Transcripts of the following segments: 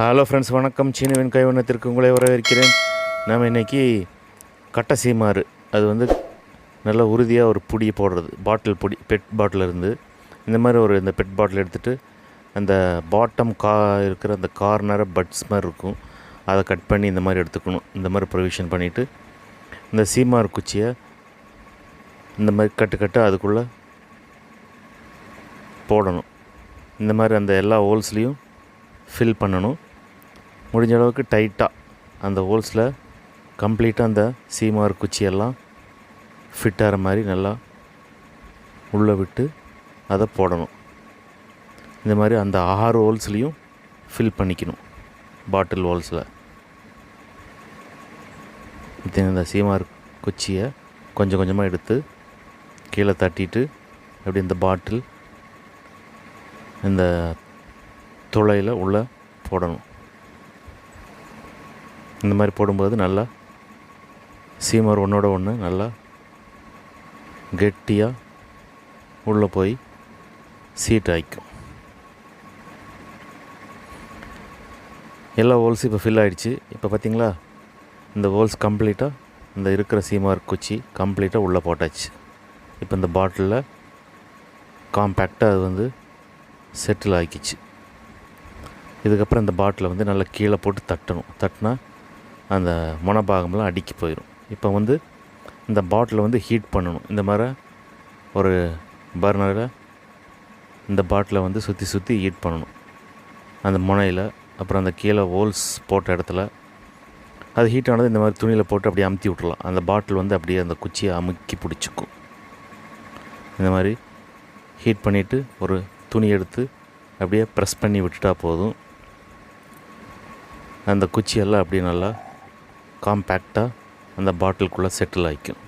Hello friends, வணக்கம். சீனவின் கைவண்ணத்திற்கு உங்களை வரவேற்கிறேன். நாம் இன்றைக்கி கட்டை சீமாறு, அது வந்து நல்லா உறுதியாக ஒரு பொடியை போடுறது, பாட்டில் பொடி, பெட் பாட்டில் இருந்து இந்த மாதிரி இந்த பெட் பாட்டில் எடுத்துகிட்டு அந்த பாட்டம் இருக்கிற அந்த கார்னரை பட்ஸ் மாதிரி இருக்கும், அதை கட் பண்ணி இந்த மாதிரி எடுத்துக்கணும். இந்த மாதிரி ப்ரொவிஷன் பண்ணிவிட்டு இந்த சீமாறு குச்சியை இந்த மாதிரி கட்டு அதுக்குள்ளே போடணும். இந்த மாதிரி அந்த எல்லா ஹோல்ஸ்லேயும் ஃபில் பண்ணணும். முடிஞ்ச அளவுக்கு டைட்டாக அந்த ஹோல்ஸில் கம்ப்ளீட்டாக அந்த சீமாறு குச்சியெல்லாம் ஃபிட் ஆகிற மாதிரி நல்லா உள்ளே விட்டு அதை போடணும். இந்த மாதிரி அந்த 6 ஹோல்ஸ்லேயும் ஃபில் பண்ணிக்கணும். பாட்டில் ஹோல்ஸில் இந்த சீமாறு குச்சியை கொஞ்சம் கொஞ்சமாக எடுத்து கீழே தட்டிட்டு அப்படி இந்த பாட்டில் இந்த துளையில் உள்ளே போடணும். இந்த மாதிரி போடும்போது நல்லா சீமார் ஒன்றோட ஒன்று நல்லா கெட்டியாக உள்ளே போய் சீட் ஆகிக்கும். எல்லா ஹோல்ஸும் இப்போ ஃபில் ஆகிடுச்சு. இப்போ பார்த்திங்களா, இந்த ஹோல்ஸ் கம்ப்ளீட்டாக இந்த இருக்கிற சீமார் குச்சி கம்ப்ளீட்டாக உள்ளே போட்டாச்சு. இப்போ இந்த பாட்டிலில் காம்பேக்டாக அது வந்து செட்டில் ஆகிக்கிச்சு. இதுக்கப்புறம் இந்த பாட்டிலை வந்து நல்லா கீழே போட்டு தட்டணும். தட்டினா அந்த மொனபாகம்லாம் அடுக்கி போயிடும். இப்போ வந்து இந்த பாட்டிலை வந்து ஹீட் பண்ணணும். இந்த மாதிரி ஒரு பர்னரில் இந்த பாட்டிலை வந்து சுற்றி ஹீட் பண்ணணும். அந்த முனையில் அப்புறம் அந்த கீழே ஹோல்ஸ் போட்ட இடத்துல அது ஹீட் ஆனது இந்த மாதிரி துணியில் போட்டு அப்படியே அமுத்தி விட்றலாம். அந்த பாட்டில் வந்து அப்படியே அந்த குச்சியை அமுக்கி பிடிச்சிக்கும். இந்த மாதிரி ஹீட் பண்ணிவிட்டு ஒரு துணி எடுத்து அப்படியே ப்ரெஸ் பண்ணி விட்டுட்டா போதும். அந்த குச்சியெல்லாம் அப்படியே நல்லா காம்பேக்டாக அந்த பாட்டிலுக்குள்ளே செட்டில் ஆகிக்கும்.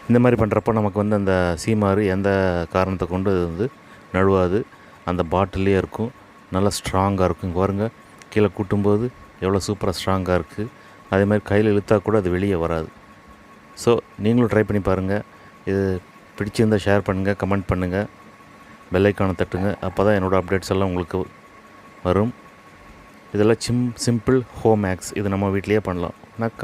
இந்த மாதிரி பண்ணுறப்போ நமக்கு வந்து அந்த சீமாறு எந்த காரணத்தை கொண்டு அது வந்து நழுவாது, அந்த பாட்டிலே இருக்கும். நல்லா ஸ்ட்ராங்காக இருக்கும். இங்கே பாருங்க, கீழே கூட்டும்போது எவ்வளோ சூப்பராக ஸ்ட்ராங்காக இருக்குது. அதே மாதிரி கையில் இழுத்தா கூட அது வெளியே வராது. ஸோ நீங்களும் ட்ரை பண்ணி பாருங்கள். இது பிடிச்சிருந்தால் ஷேர் பண்ணுங்கள், கமெண்ட் பண்ணுங்கள், பெல் ஐக்கானை தட்டுங்க. அப்போ தான் என்னோடய அப்டேட்ஸ் எல்லாம் உங்களுக்கு வரும். இதெல்லாம் சிம்பிள் ஹோம் ஹேக்ஸ். இது நம்ம வீட்டிலையே பண்ணலாம். வணக்கம்.